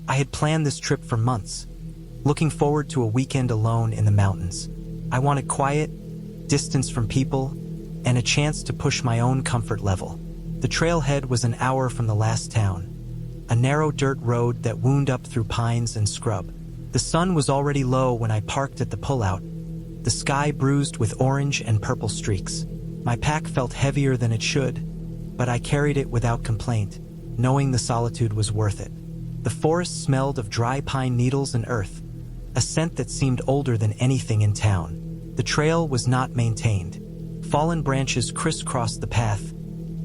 I had planned this trip for months, looking forward to a weekend alone in the mountains. I wanted quiet, distance from people, and a chance to push my own comfort level. The trailhead was an hour from the last town, a narrow dirt road that wound up through pines and scrub. The sun was already low when I parked at the pullout, the sky bruised with orange and purple streaks. My pack felt heavier than it should, but I carried it without complaint, knowing the solitude was worth it. The forest smelled of dry pine needles and earth, a scent that seemed older than anything in town. The trail was not maintained. Fallen branches crisscrossed the path.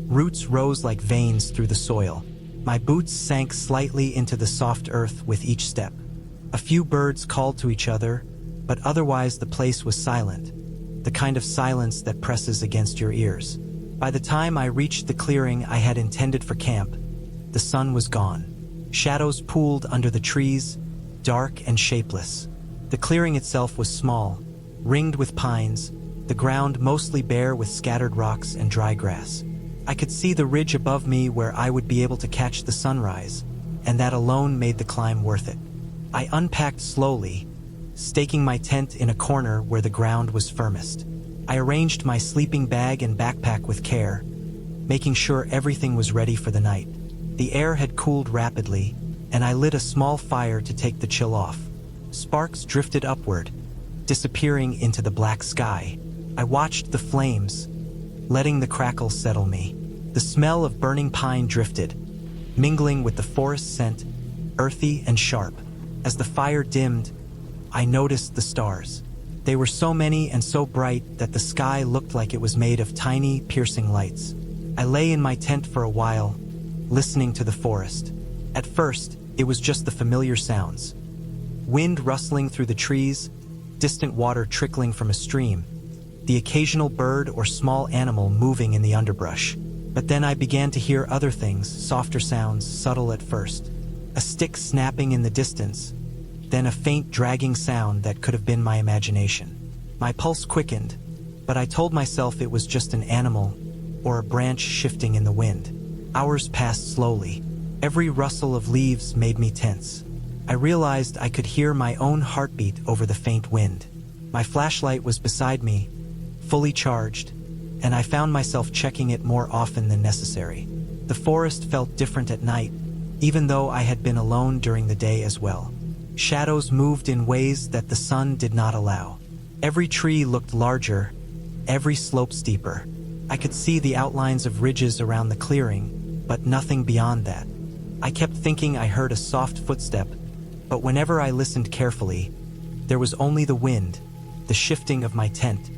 Roots rose like veins through the soil. My boots sank slightly into the soft earth with each step. A few birds called to each other, but otherwise the place was silent, the kind of silence that presses against your ears. By the time I reached the clearing I had intended for camp, the sun was gone. Shadows pooled under the trees, dark and shapeless. The clearing itself was small, ringed with pines, the ground mostly bare with scattered rocks and dry grass. I could see the ridge above me where I would be able to catch the sunrise, and that alone made the climb worth it. I unpacked slowly, staking my tent in a corner where the ground was firmest. I arranged my sleeping bag and backpack with care, making sure everything was ready for the night. The air had cooled rapidly, and I lit a small fire to take the chill off. Sparks drifted upward, disappearing into the black sky. I watched the flames, letting the crackle settle me. The smell of burning pine drifted, mingling with the forest scent, earthy and sharp. As the fire dimmed, I noticed the stars. They were so many and so bright that the sky looked like it was made of tiny, piercing lights. I lay in my tent for a while, listening to the forest. At first, it was just the familiar sounds. Wind rustling through the trees, distant water trickling from a stream, the occasional bird or small animal moving in the underbrush. But then I began to hear other things, softer sounds, subtle at first. A stick snapping in the distance, then a faint dragging sound that could have been my imagination. My pulse quickened, but I told myself it was just an animal or a branch shifting in the wind. Hours passed slowly. Every rustle of leaves made me tense. I realized I could hear my own heartbeat over the faint wind. My flashlight was beside me, fully charged, and I found myself checking it more often than necessary. The forest felt different at night, even though I had been alone during the day as well. Shadows moved in ways that the sun did not allow. Every tree looked larger, every slope steeper. I could see the outlines of ridges around the clearing, but nothing beyond that. I kept thinking I heard a soft footstep, but whenever I listened carefully, there was only the wind, the shifting of my tent,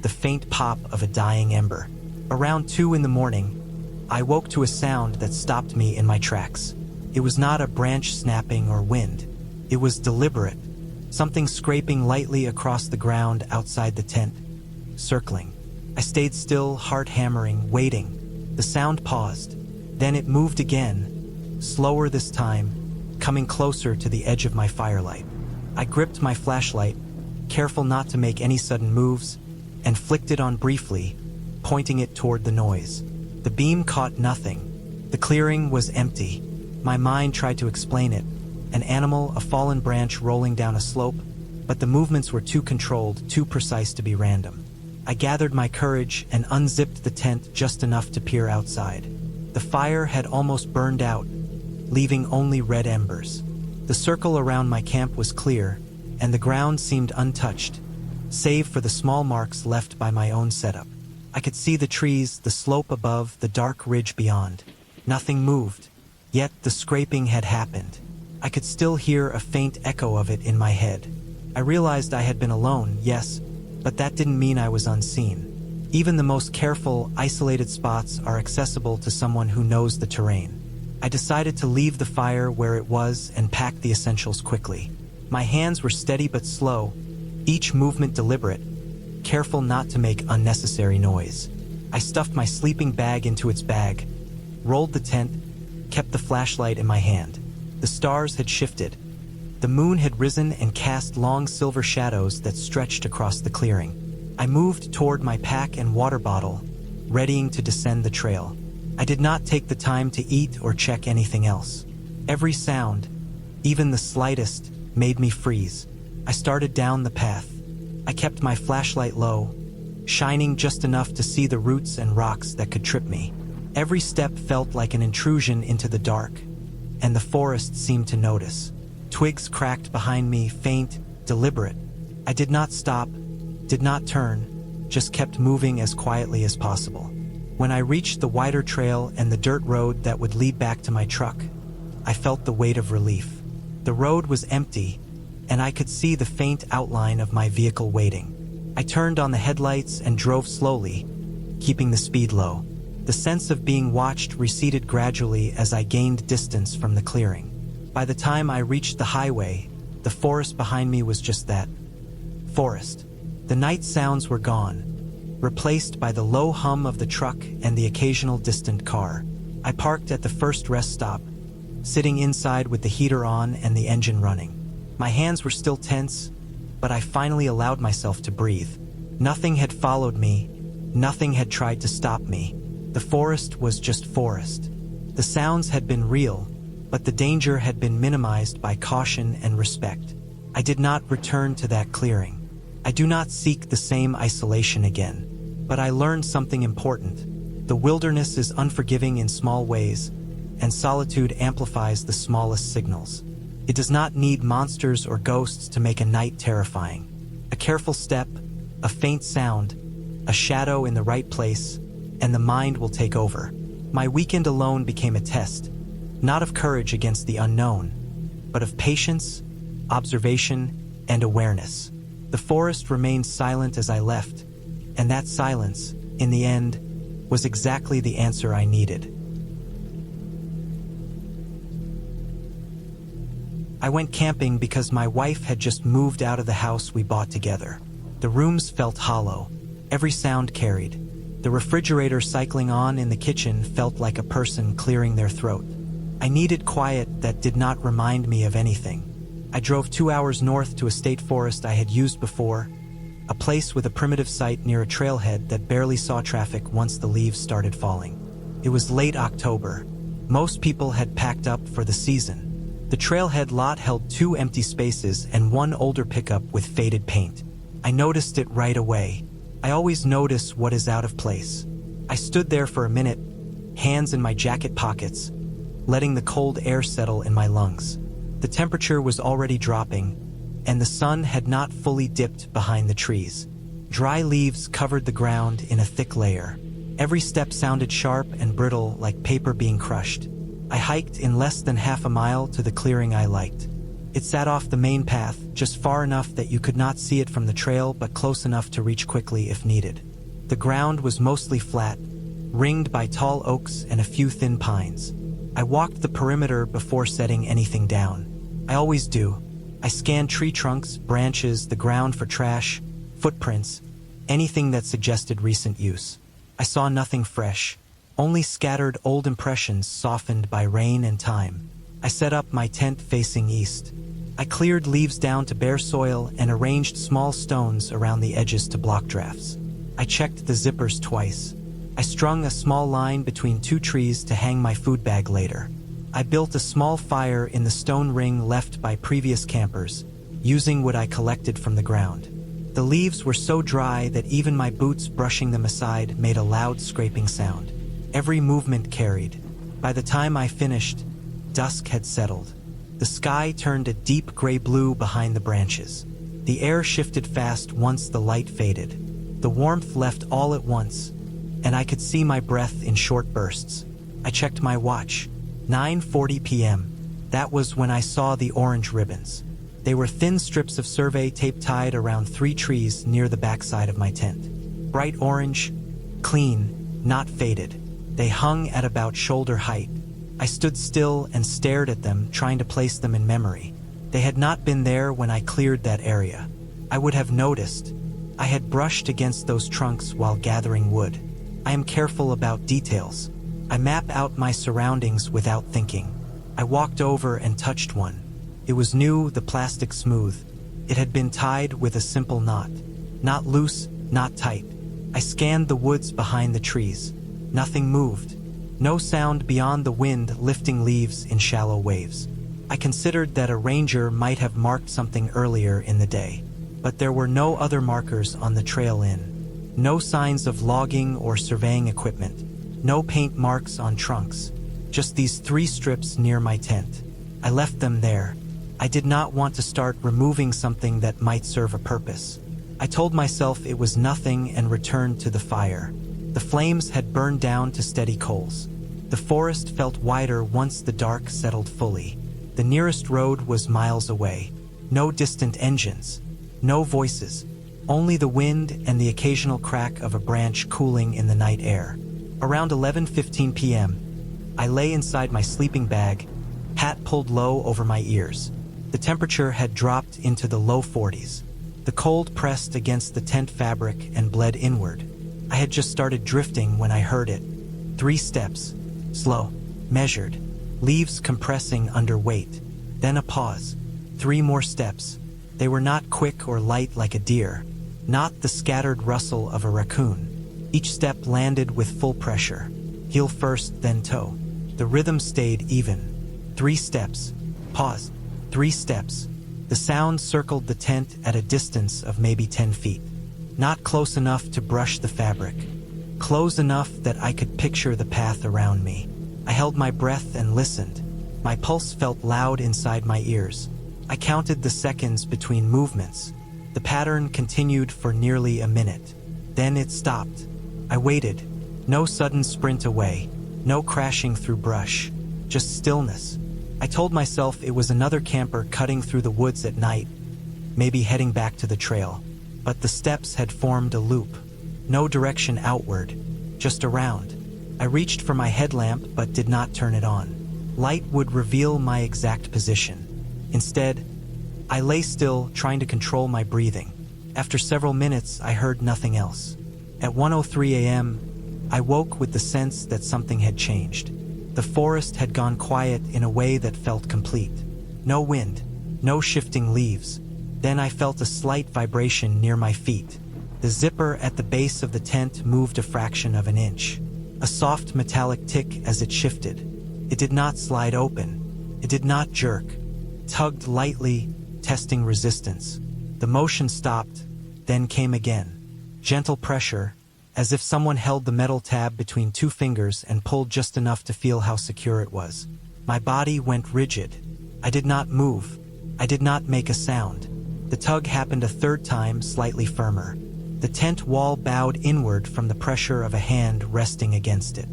the faint pop of a dying ember. Around 2 in the morning, I woke to a sound that stopped me in my tracks. It was not a branch snapping or wind. It was deliberate, something scraping lightly across the ground outside the tent, circling. I stayed still, heart hammering, waiting. The sound paused. Then it moved again, slower this time, coming closer to the edge of my firelight. I gripped my flashlight, careful not to make any sudden moves, and flicked it on briefly, pointing it toward the noise. The beam caught nothing. The clearing was empty. My mind tried to explain it. An animal, a fallen branch rolling down a slope, but the movements were too controlled, too precise to be random. I gathered my courage and unzipped the tent just enough to peer outside. The fire had almost burned out, leaving only red embers. The circle around my camp was clear, and the ground seemed untouched, save for the small marks left by my own setup. I could see the trees, the slope above, the dark ridge beyond. Nothing moved, yet the scraping had happened. I could still hear a faint echo of it in my head. I realized I had been alone, yes, but that didn't mean I was unseen. Even the most careful, isolated spots are accessible to someone who knows the terrain. I decided to leave the fire where it was and pack the essentials quickly. My hands were steady but slow, each movement deliberate, careful not to make unnecessary noise. I stuffed my sleeping bag into its bag, rolled the tent, kept the flashlight in my hand. The stars had shifted. The moon had risen and cast long silver shadows that stretched across the clearing. I moved toward my pack and water bottle, readying to descend the trail. I did not take the time to eat or check anything else. Every sound, Even the slightest made me freeze. I started down the path. I kept my flashlight low, shining just enough to see the roots and rocks that could trip me. Every step felt like an intrusion into the dark, and the forest seemed to notice. Twigs cracked behind me, faint, deliberate. I did not stop, did not turn, just kept moving as quietly as possible. When I reached the wider trail and the dirt road that would lead back to my truck, I felt the weight of relief. The road was empty, and I could see the faint outline of my vehicle waiting. I turned on the headlights and drove slowly, keeping the speed low. The sense of being watched receded gradually as I gained distance from the clearing. By the time I reached the highway, the forest behind me was just that. Forest. The night sounds were gone, replaced by the low hum of the truck and the occasional distant car. I parked at the first rest stop, sitting inside with the heater on and the engine running. My hands were still tense, but I finally allowed myself to breathe. Nothing had followed me, nothing had tried to stop me. The forest was just forest. The sounds had been real, but the danger had been minimized by caution and respect. I did not return to that clearing. I do not seek the same isolation again, but I learned something important. The wilderness is unforgiving in small ways, and solitude amplifies the smallest signals. It does not need monsters or ghosts to make a night terrifying. A careful step, a faint sound, a shadow in the right place, and the mind will take over. My weekend alone became a test, not of courage against the unknown, but of patience, observation, and awareness. The forest remained silent as I left, and that silence, in the end, was exactly the answer I needed. I went camping because my wife had just moved out of the house we bought together. The rooms felt hollow, every sound carried. The refrigerator cycling on in the kitchen felt like a person clearing their throat. I needed quiet that did not remind me of anything. I drove 2 hours north to a state forest I had used before, a place with a primitive site near a trailhead that barely saw traffic once the leaves started falling. It was late October. Most people had packed up for the season. The trailhead lot held 2 empty spaces and 1 older pickup with faded paint. I noticed it right away. I always notice what is out of place. I stood there for a minute, hands in my jacket pockets, letting the cold air settle in my lungs. The temperature was already dropping, and the sun had not fully dipped behind the trees. Dry leaves covered the ground in a thick layer. Every step sounded sharp and brittle, like paper being crushed. I hiked in less than half a mile to the clearing I liked. It sat off the main path, just far enough that you could not see it from the trail, but close enough to reach quickly if needed. The ground was mostly flat, ringed by tall oaks and a few thin pines. I walked the perimeter before setting anything down. I always do. I scanned tree trunks, branches, the ground for trash, footprints, anything that suggested recent use. I saw nothing fresh, only scattered old impressions softened by rain and time. I set up my tent facing east. I cleared leaves down to bare soil and arranged small stones around the edges to block drafts. I checked the zippers twice. I strung a small line between 2 trees to hang my food bag later. I built a small fire in the stone ring left by previous campers, using what I collected from the ground. The leaves were so dry that even my boots brushing them aside made a loud scraping sound. Every movement carried. By the time I finished, dusk had settled. The sky turned a deep gray blue behind the branches. The air shifted fast once the light faded. The warmth left all at once, and I could see my breath in short bursts. I checked my watch. 9:40 p.m. That was when I saw the orange ribbons. They were thin strips of survey tape tied around 3 trees near the backside of my tent. Bright orange, clean, not faded. They hung at about shoulder height. I stood still and stared at them, trying to place them in memory. They had not been there when I cleared that area. I would have noticed. I had brushed against those trunks while gathering wood. I am careful about details. I map out my surroundings without thinking. I walked over and touched one. It was new, the plastic smooth. It had been tied with a simple knot. Not loose, not tight. I scanned the woods behind the trees. Nothing moved. No sound beyond the wind lifting leaves in shallow waves. I considered that a ranger might have marked something earlier in the day, but there were no other markers on the trail in. No signs of logging or surveying equipment, no paint marks on trunks, just these 3 strips near my tent. I left them there. I did not want to start removing something that might serve a purpose. I told myself it was nothing and returned to the fire. The flames had burned down to steady coals. The forest felt wider once the dark settled fully. The nearest road was miles away. No distant engines, no voices, only the wind and the occasional crack of a branch cooling in the night air. Around 11:15 p.m., I lay inside my sleeping bag, hat pulled low over my ears. The temperature had dropped into the low 40s. The cold pressed against the tent fabric and bled inward. I had just started drifting when I heard it. 3 steps, slow, measured, leaves compressing under weight. Then a pause. 3 more steps. They were not quick or light like a deer, not the scattered rustle of a raccoon. Each step landed with full pressure. Heel first, then toe. The rhythm stayed even. 3 steps. Pause. 3 steps. The sound circled the tent at a distance of maybe 10 feet. Not close enough to brush the fabric. Close enough that I could picture the path around me. I held my breath and listened. My pulse felt loud inside my ears. I counted the seconds between movements. The pattern continued for nearly a minute. Then it stopped. I waited. No sudden sprint away. No crashing through brush. Just stillness. I told myself it was another camper cutting through the woods at night, maybe heading back to the trail. But the steps had formed a loop. No direction outward, just around. I reached for my headlamp but did not turn it on. Light would reveal my exact position. Instead, I lay still, trying to control my breathing. After several minutes, I heard nothing else. At 1:03 a.m., I woke with the sense that something had changed. The forest had gone quiet in a way that felt complete. No wind, no shifting leaves. Then I felt a slight vibration near my feet. The zipper at the base of the tent moved a fraction of an inch. A soft metallic tick as it shifted. It did not slide open. It did not jerk. It tugged lightly, testing resistance. The motion stopped, then came again. Gentle pressure, as if someone held the metal tab between 2 fingers and pulled just enough to feel how secure it was. My body went rigid. I did not move. I did not make a sound. The tug happened a 3rd time, slightly firmer. The tent wall bowed inward from the pressure of a hand resting against it.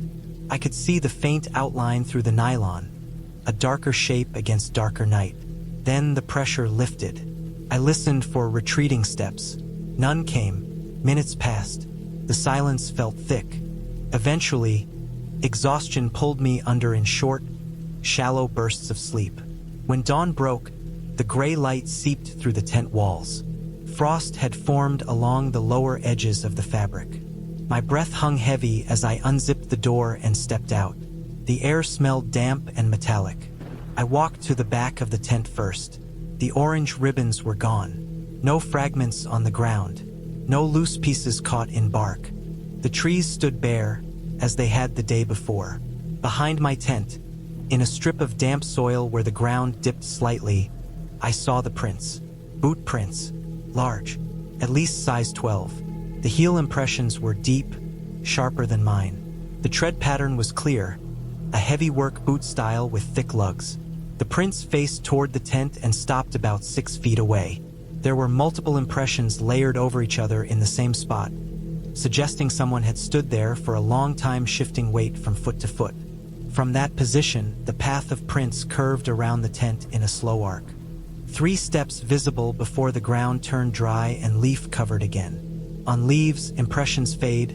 I could see the faint outline through the nylon, a darker shape against darker night. Then the pressure lifted. I listened for retreating steps. None came. Minutes passed. The silence felt thick. Eventually, exhaustion pulled me under in short, shallow bursts of sleep. When dawn broke, the gray light seeped through the tent walls. Frost had formed along the lower edges of the fabric. My breath hung heavy as I unzipped the door and stepped out. The air smelled damp and metallic. I walked to the back of the tent first. The orange ribbons were gone. No fragments on the ground. No loose pieces caught in bark. The trees stood bare, as they had the day before. Behind my tent, in a strip of damp soil where the ground dipped slightly, I saw the prints. Boot prints. Large. At least size 12. The heel impressions were deep, sharper than mine. The tread pattern was clear, a heavy work boot style with thick lugs. The prints faced toward the tent and stopped about 6 feet away. There were multiple impressions layered over each other in the same spot, suggesting someone had stood there for a long time, shifting weight from foot to foot. From that position, the path of prints curved around the tent in a slow arc. 3 steps visible before the ground turned dry and leaf covered again. On leaves, impressions fade,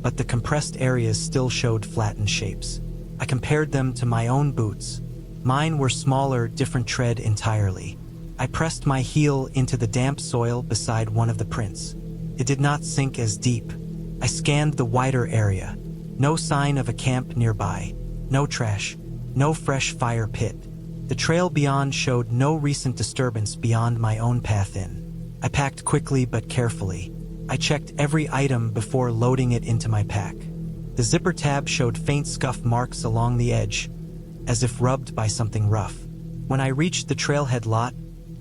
but the compressed areas still showed flattened shapes. I compared them to my own boots. Mine were smaller, different tread entirely. I pressed my heel into the damp soil beside one of the prints. It did not sink as deep. I scanned the wider area. No sign of a camp nearby. No trash. No fresh fire pit. The trail beyond showed no recent disturbance beyond my own path in. I packed quickly but carefully. I checked every item before loading it into my pack. The zipper tab showed faint scuff marks along the edge, as if rubbed by something rough. When I reached the trailhead lot,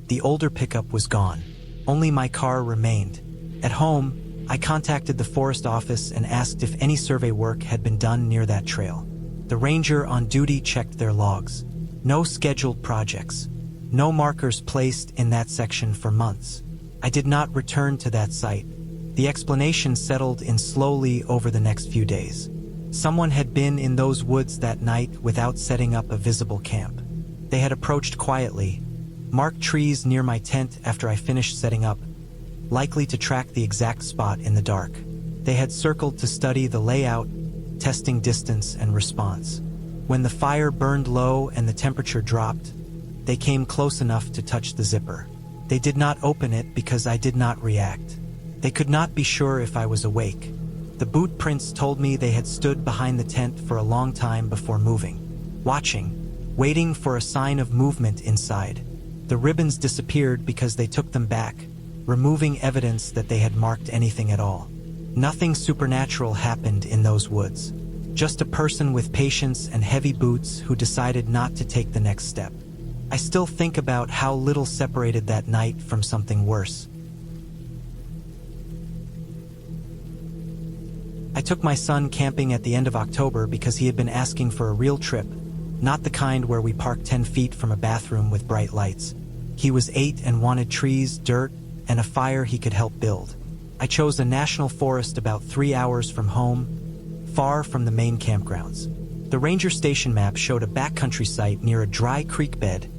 the older pickup was gone. Only my car remained. At home, I contacted the forest office and asked if any survey work had been done near that trail. The ranger on duty checked their logs. No scheduled projects. No markers placed in that section for months. I did not return to that site. The explanation settled in slowly over the next few days. Someone had been in those woods that night without setting up a visible camp. They had approached quietly, marked trees near my tent after I finished setting up, likely to track the exact spot in the dark. They had circled to study the layout, testing distance and response. When the fire burned low and the temperature dropped, they came close enough to touch the zipper. They did not open it because I did not react. They could not be sure if I was awake. The boot prints told me they had stood behind the tent for a long time before moving, watching, waiting for a sign of movement inside. The ribbons disappeared because they took them back, removing evidence that they had marked anything at all. Nothing supernatural happened in those woods. Just a person with patience and heavy boots who decided not to take the next step. I still think about how little separated that night from something worse. I took my son camping at the end of October because he had been asking for a real trip, not the kind where we park 10 feet from a bathroom with bright lights. He was 8 and wanted trees, dirt, and a fire he could help build. I chose a national forest about 3 hours from home, far from the main campgrounds. The ranger station map showed a backcountry site near a dry creek bed,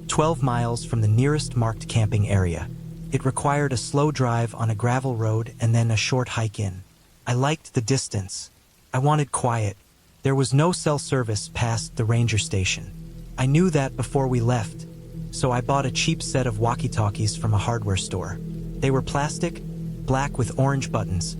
12 miles from the nearest marked camping area. It required a slow drive on a gravel road and then a short hike in. I liked the distance. I wanted quiet. There was no cell service past the ranger station. I knew that before we left, so I bought a cheap set of walkie-talkies from a hardware store. They were plastic, black with orange buttons,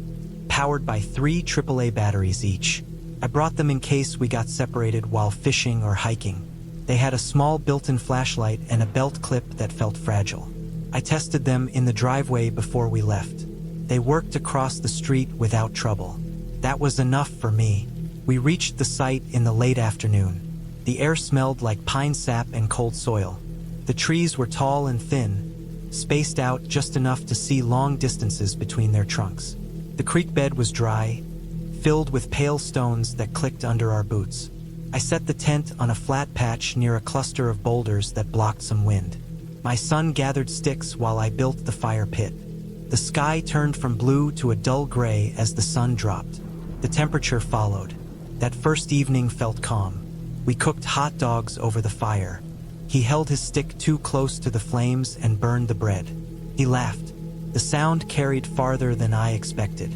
powered by 3 AAA batteries each. I brought them in case we got separated while fishing or hiking. They had a small built-in flashlight and a belt clip that felt fragile. I tested them in the driveway before we left. They worked across the street without trouble. That was enough for me. We reached the site in the late afternoon. The air smelled like pine sap and cold soil. The trees were tall and thin, spaced out just enough to see long distances between their trunks. The creek bed was dry, filled with pale stones that clicked under our boots. I set the tent on a flat patch near a cluster of boulders that blocked some wind. My son gathered sticks while I built the fire pit. The sky turned from blue to a dull gray as the sun dropped. The temperature followed. That first evening felt calm. We cooked hot dogs over the fire. He held his stick too close to the flames and burned the bread. He laughed. The sound carried farther than I expected.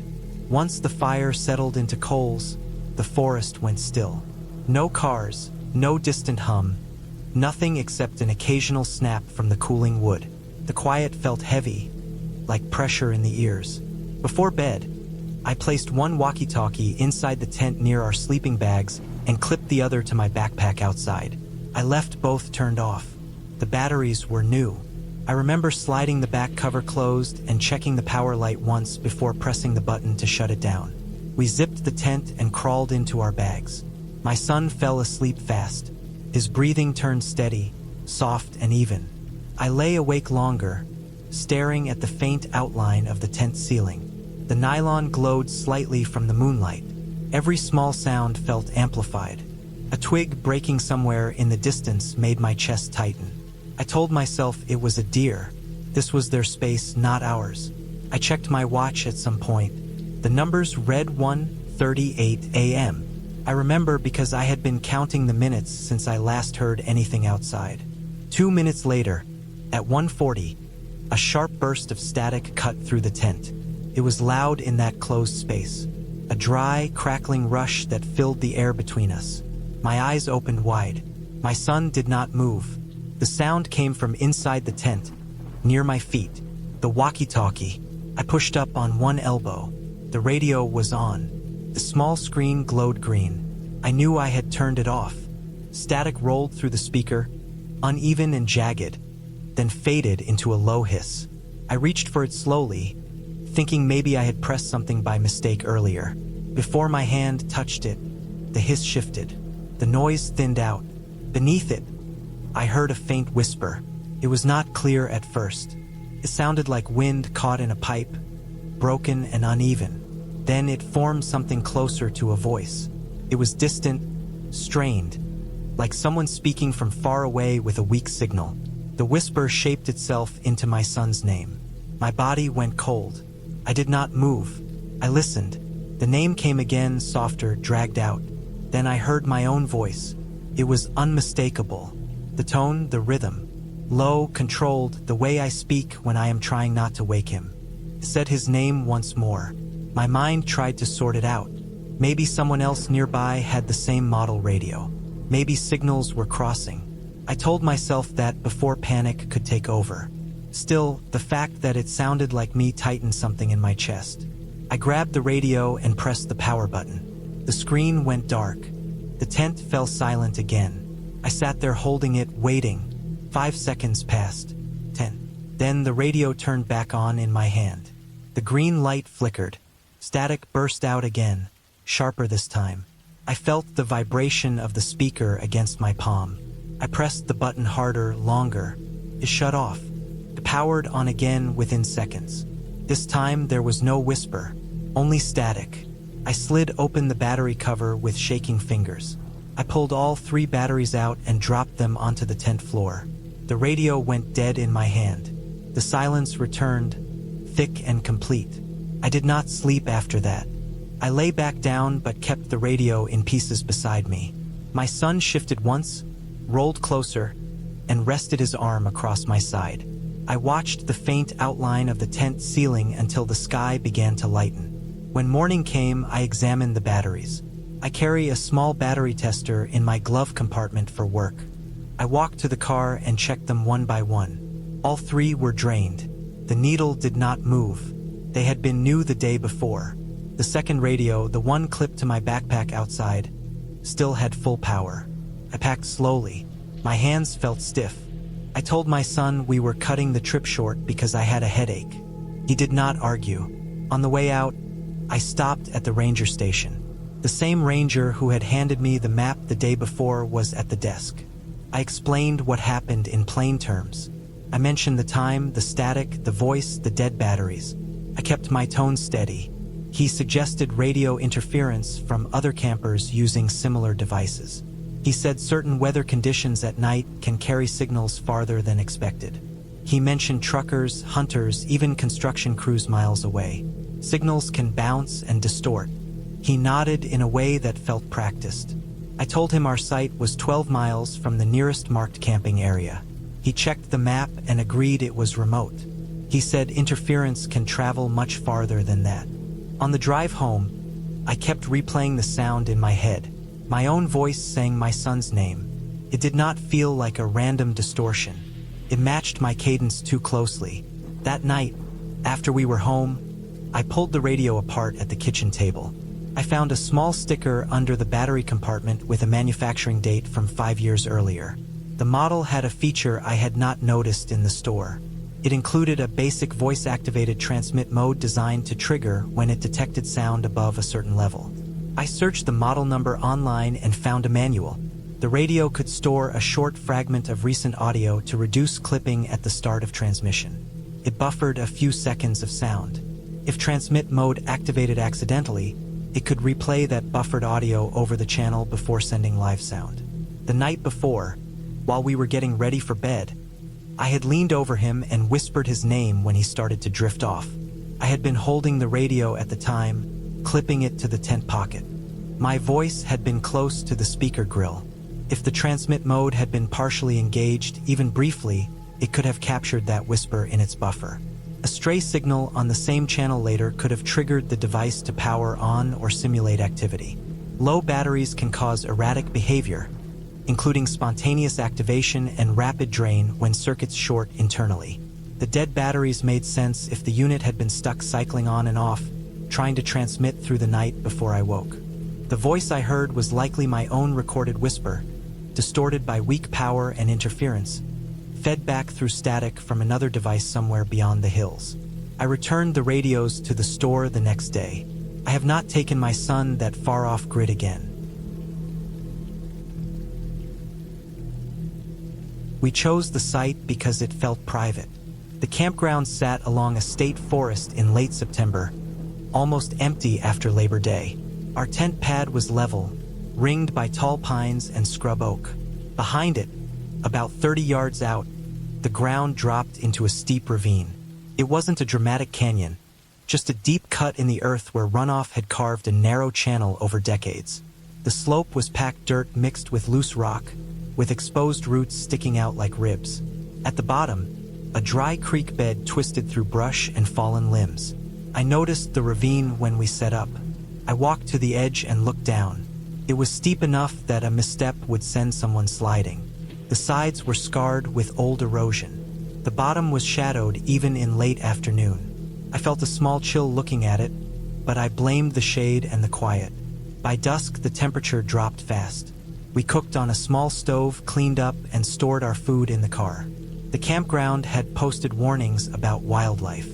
Once the fire settled into coals, the forest went still. No cars, no distant hum, nothing except an occasional snap from the cooling wood. The quiet felt heavy, like pressure in the ears. Before bed, I placed one walkie-talkie inside the tent near our sleeping bags and clipped the other to my backpack outside. I left both turned off. The batteries were new. I remember sliding the back cover closed and checking the power light once before pressing the button to shut it down. We zipped the tent and crawled into our bags. My son fell asleep fast. His breathing turned steady, soft and even. I lay awake longer, staring at the faint outline of the tent ceiling. The nylon glowed slightly from the moonlight. Every small sound felt amplified. A twig breaking somewhere in the distance made my chest tighten. I told myself it was a deer. This was their space, not ours. I checked my watch at some point. The numbers read 1:38 a.m. I remember because I had been counting the minutes since I last heard anything outside. 2 minutes later, at 1:40, a sharp burst of static cut through the tent. It was loud in that closed space. A dry, crackling rush that filled the air between us. My eyes opened wide. My son did not move. The sound came from inside the tent, near my feet. The walkie-talkie. I pushed up on one elbow. The radio was on. The small screen glowed green. I knew I had turned it off. Static rolled through the speaker, uneven and jagged, then faded into a low hiss. I reached for it slowly, thinking maybe I had pressed something by mistake earlier. Before my hand touched it, the hiss shifted. The noise thinned out. Beneath it, I heard a faint whisper. It was not clear at first. It sounded like wind caught in a pipe, broken and uneven. Then it formed something closer to a voice. It was distant, strained, like someone speaking from far away with a weak signal. The whisper shaped itself into my son's name. My body went cold. I did not move. I listened. The name came again, softer, dragged out. Then I heard my own voice. It was unmistakable. The tone, the rhythm. Low, controlled, the way I speak when I am trying not to wake him. It said his name once more. My mind tried to sort it out. Maybe someone else nearby had the same model radio. Maybe signals were crossing. I told myself that before panic could take over. Still, the fact that it sounded like me tightened something in my chest. I grabbed the radio and pressed the power button. The screen went dark. The tent fell silent again. I sat there holding it, waiting. 5 seconds passed. 10. Then the radio turned back on in my hand. The green light flickered. Static burst out again, sharper this time. I felt the vibration of the speaker against my palm. I pressed the button harder, longer. It shut off. It powered on again within seconds. This time there was no whisper, only static. I slid open the battery cover with shaking fingers. I pulled all 3 batteries out and dropped them onto the tent floor. The radio went dead in my hand. The silence returned, thick and complete. I did not sleep after that. I lay back down but kept the radio in pieces beside me. My son shifted once, rolled closer, and rested his arm across my side. I watched the faint outline of the tent ceiling until the sky began to lighten. When morning came, I examined the batteries. I carry a small battery tester in my glove compartment for work. I walked to the car and checked them one by one. All 3 were drained. The needle did not move. They had been new the day before. The second radio, the one clipped to my backpack outside, still had full power. I packed slowly. My hands felt stiff. I told my son we were cutting the trip short because I had a headache. He did not argue. On the way out, I stopped at the ranger station. The same ranger who had handed me the map the day before was at the desk. I explained what happened in plain terms. I mentioned the time, the static, the voice, the dead batteries. I kept my tone steady. He suggested radio interference from other campers using similar devices. He said certain weather conditions at night can carry signals farther than expected. He mentioned truckers, hunters, even construction crews miles away. Signals can bounce and distort. He nodded in a way that felt practiced. I told him our site was 12 miles from the nearest marked camping area. He checked the map and agreed it was remote. He said interference can travel much farther than that. On the drive home, I kept replaying the sound in my head. My own voice saying my son's name. It did not feel like a random distortion. It matched my cadence too closely. That night, after we were home, I pulled the radio apart at the kitchen table. I found a small sticker under the battery compartment with a manufacturing date from 5 years earlier. The model had a feature I had not noticed in the store. It included a basic voice-activated transmit mode designed to trigger when it detected sound above a certain level. I searched the model number online and found a manual. The radio could store a short fragment of recent audio to reduce clipping at the start of transmission. It buffered a few seconds of sound. If transmit mode activated accidentally, it could replay that buffered audio over the channel before sending live sound. The night before, while we were getting ready for bed, I had leaned over him and whispered his name when he started to drift off. I had been holding the radio at the time, clipping it to the tent pocket. My voice had been close to the speaker grill. If the transmit mode had been partially engaged, even briefly, it could have captured that whisper in its buffer. A stray signal on the same channel later could have triggered the device to power on or simulate activity. Low batteries can cause erratic behavior, including spontaneous activation and rapid drain when circuits short internally. The dead batteries made sense if the unit had been stuck cycling on and off, trying to transmit through the night before I woke. The voice I heard was likely my own recorded whisper, distorted by weak power and interference, fed back through static from another device somewhere beyond the hills. I returned the radios to the store the next day. I have not taken my son that far off grid again. We chose the site because it felt private. The campground sat along a state forest in late September, almost empty after Labor Day. Our tent pad was level, ringed by tall pines and scrub oak. Behind it, about 30 yards out, the ground dropped into a steep ravine. It wasn't a dramatic canyon, just a deep cut in the earth where runoff had carved a narrow channel over decades. The slope was packed dirt mixed with loose rock, with exposed roots sticking out like ribs. At the bottom, a dry creek bed twisted through brush and fallen limbs. I noticed the ravine when we set up. I walked to the edge and looked down. It was steep enough that a misstep would send someone sliding. The sides were scarred with old erosion. The bottom was shadowed even in late afternoon. I felt a small chill looking at it, but I blamed the shade and the quiet. By dusk, the temperature dropped fast. We cooked on a small stove, cleaned up, and stored our food in the car. The campground had posted warnings about wildlife.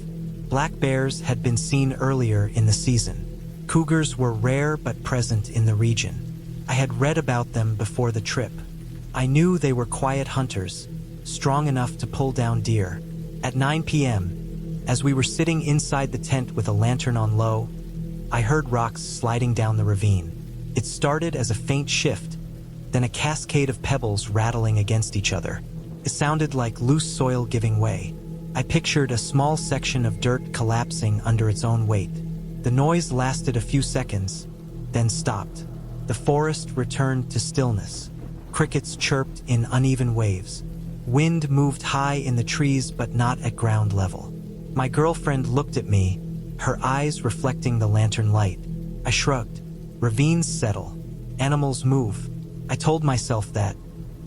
Black bears had been seen earlier in the season. Cougars were rare but present in the region. I had read about them before the trip. I knew they were quiet hunters, strong enough to pull down deer. At 9 p.m., as we were sitting inside the tent with a lantern on low, I heard rocks sliding down the ravine. It started as a faint shift, then a cascade of pebbles rattling against each other. It sounded like loose soil giving way. I pictured a small section of dirt collapsing under its own weight. The noise lasted a few seconds, then stopped. The forest returned to stillness. Crickets chirped in uneven waves. Wind moved high in the trees but not at ground level. My girlfriend looked at me, her eyes reflecting the lantern light. I shrugged. Ravines settle. Animals move. I told myself that.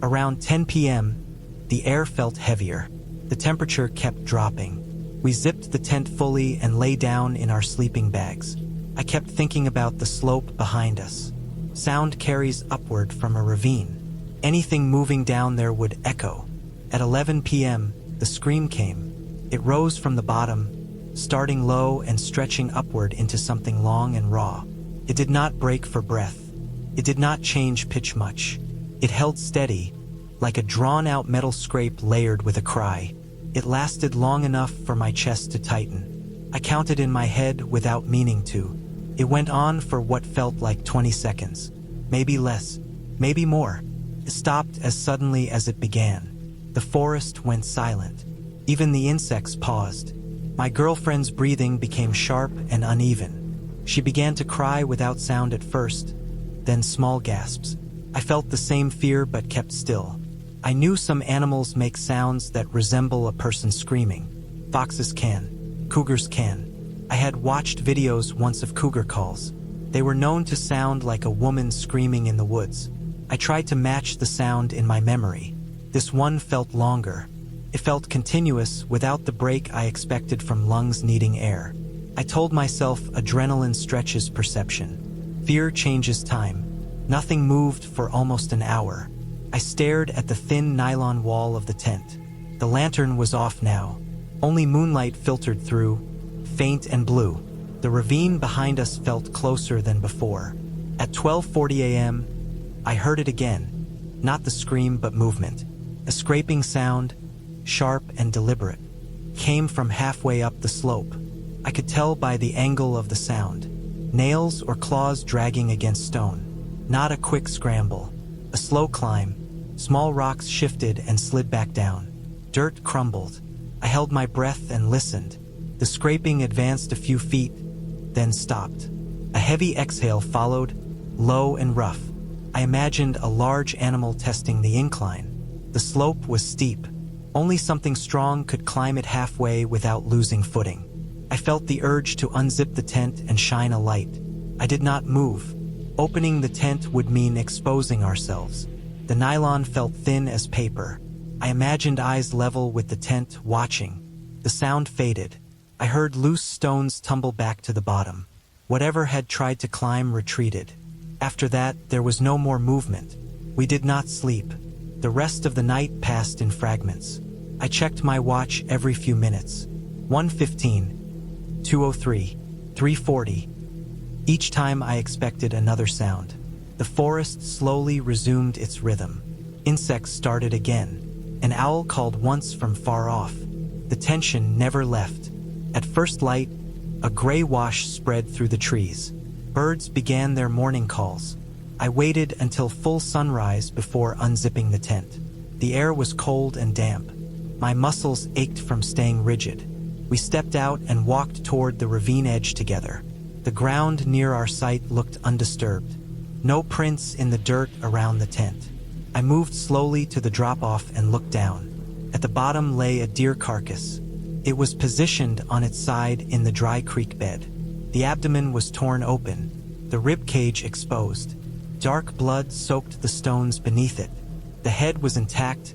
Around 10 p.m., the air felt heavier. The temperature kept dropping. We zipped the tent fully and lay down in our sleeping bags. I kept thinking about the slope behind us. Sound carries upward from a ravine. Anything moving down there would echo. At 11 p.m., the scream came. It rose from the bottom, starting low and stretching upward into something long and raw. It did not break for breath. It did not change pitch much. It held steady, like a drawn-out metal scrape layered with a cry. It lasted long enough for my chest to tighten. I counted in my head without meaning to. It went on for what felt like 20 seconds. Maybe less, maybe more. It stopped as suddenly as it began. The forest went silent. Even the insects paused. My girlfriend's breathing became sharp and uneven. She began to cry without sound at first, then small gasps. I felt the same fear but kept still. I knew some animals make sounds that resemble a person screaming. Foxes can. Cougars can. I had watched videos once of cougar calls. They were known to sound like a woman screaming in the woods. I tried to match the sound in my memory. This one felt longer. It felt continuous without the break I expected from lungs needing air. I told myself adrenaline stretches perception. Fear changes time. Nothing moved for almost an hour. I stared at the thin nylon wall of the tent. The lantern was off now. Only moonlight filtered through, faint and blue. The ravine behind us felt closer than before. At 12:40 a.m., I heard it again. Not the scream, but movement. A scraping sound, sharp and deliberate, came from halfway up the slope. I could tell by the angle of the sound. Nails or claws dragging against stone. Not a quick scramble. A slow climb. Small rocks shifted and slid back down. Dirt crumbled. I held my breath and listened. The scraping advanced a few feet, then stopped. A heavy exhale followed, low and rough. I imagined a large animal testing the incline. The slope was steep. Only something strong could climb it halfway without losing footing. I felt the urge to unzip the tent and shine a light. I did not move. Opening the tent would mean exposing ourselves. The nylon felt thin as paper. I imagined eyes level with the tent, watching. The sound faded. I heard loose stones tumble back to the bottom. Whatever had tried to climb retreated. After that, there was no more movement. We did not sleep. The rest of the night passed in fragments. I checked my watch every few minutes. 1:15, 2:03, 3:40. Each time I expected another sound. The forest slowly resumed its rhythm. Insects started again. An owl called once from far off. The tension never left. At first light, a gray wash spread through the trees. Birds began their morning calls. I waited until full sunrise before unzipping the tent. The air was cold and damp. My muscles ached from staying rigid. We stepped out and walked toward the ravine edge together. The ground near our site looked undisturbed. No prints in the dirt around the tent. I moved slowly to the drop-off and looked down. At the bottom lay a deer carcass. It was positioned on its side in the dry creek bed. The abdomen was torn open, the rib cage exposed. Dark blood soaked the stones beneath it. The head was intact,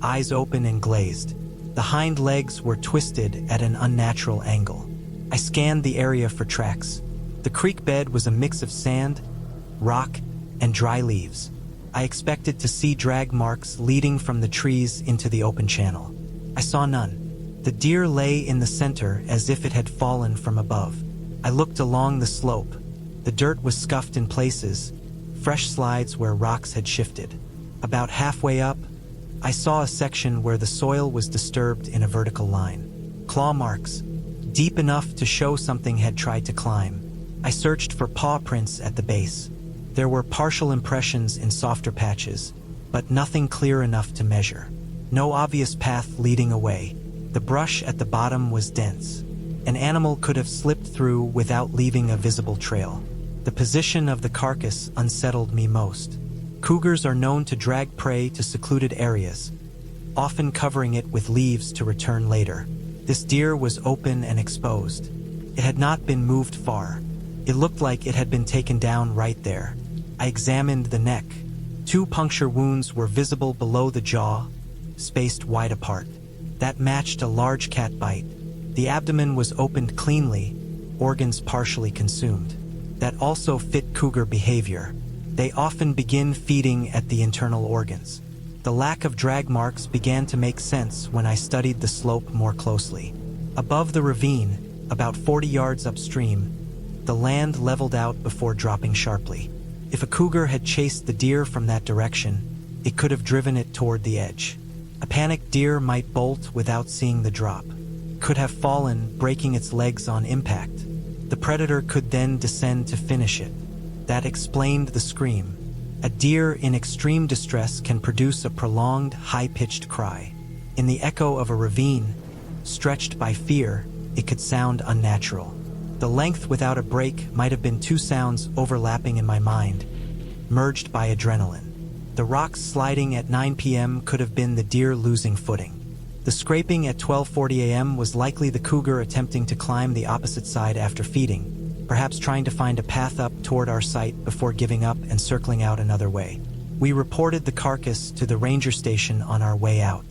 eyes open and glazed. The hind legs were twisted at an unnatural angle. I scanned the area for tracks. The creek bed was a mix of sand, rock, and dry leaves. I expected to see drag marks leading from the trees into the open channel. I saw none. The deer lay in the center as if it had fallen from above. I looked along the slope. The dirt was scuffed in places, fresh slides where rocks had shifted. About halfway up, I saw a section where the soil was disturbed in a vertical line. Claw marks, deep enough to show something had tried to climb. I searched for paw prints at the base. There were partial impressions in softer patches, but nothing clear enough to measure. No obvious path leading away. The brush at the bottom was dense. An animal could have slipped through without leaving a visible trail. The position of the carcass unsettled me most. Cougars are known to drag prey to secluded areas, often covering it with leaves to return later. This deer was open and exposed. It had not been moved far. It looked like it had been taken down right there. I examined the neck. 2 puncture wounds were visible below the jaw, spaced wide apart. That matched a large cat bite. The abdomen was opened cleanly, organs partially consumed. That also fit cougar behavior. They often begin feeding at the internal organs. The lack of drag marks began to make sense when I studied the slope more closely. Above the ravine, about 40 yards upstream, the land leveled out before dropping sharply. If a cougar had chased the deer from that direction, it could have driven it toward the edge. A panicked deer might bolt without seeing the drop. Could have fallen, breaking its legs on impact. The predator could then descend to finish it. That explained the scream. A deer in extreme distress can produce a prolonged, high-pitched cry. In the echo of a ravine, stretched by fear, it could sound unnatural. The length without a break might have been 2 sounds overlapping in my mind, merged by adrenaline. The rocks sliding at 9 p.m. could have been the deer losing footing. The scraping at 12:40 a.m. was likely the cougar attempting to climb the opposite side after feeding, perhaps trying to find a path up toward our site before giving up and circling out another way. We reported the carcass to the ranger station on our way out.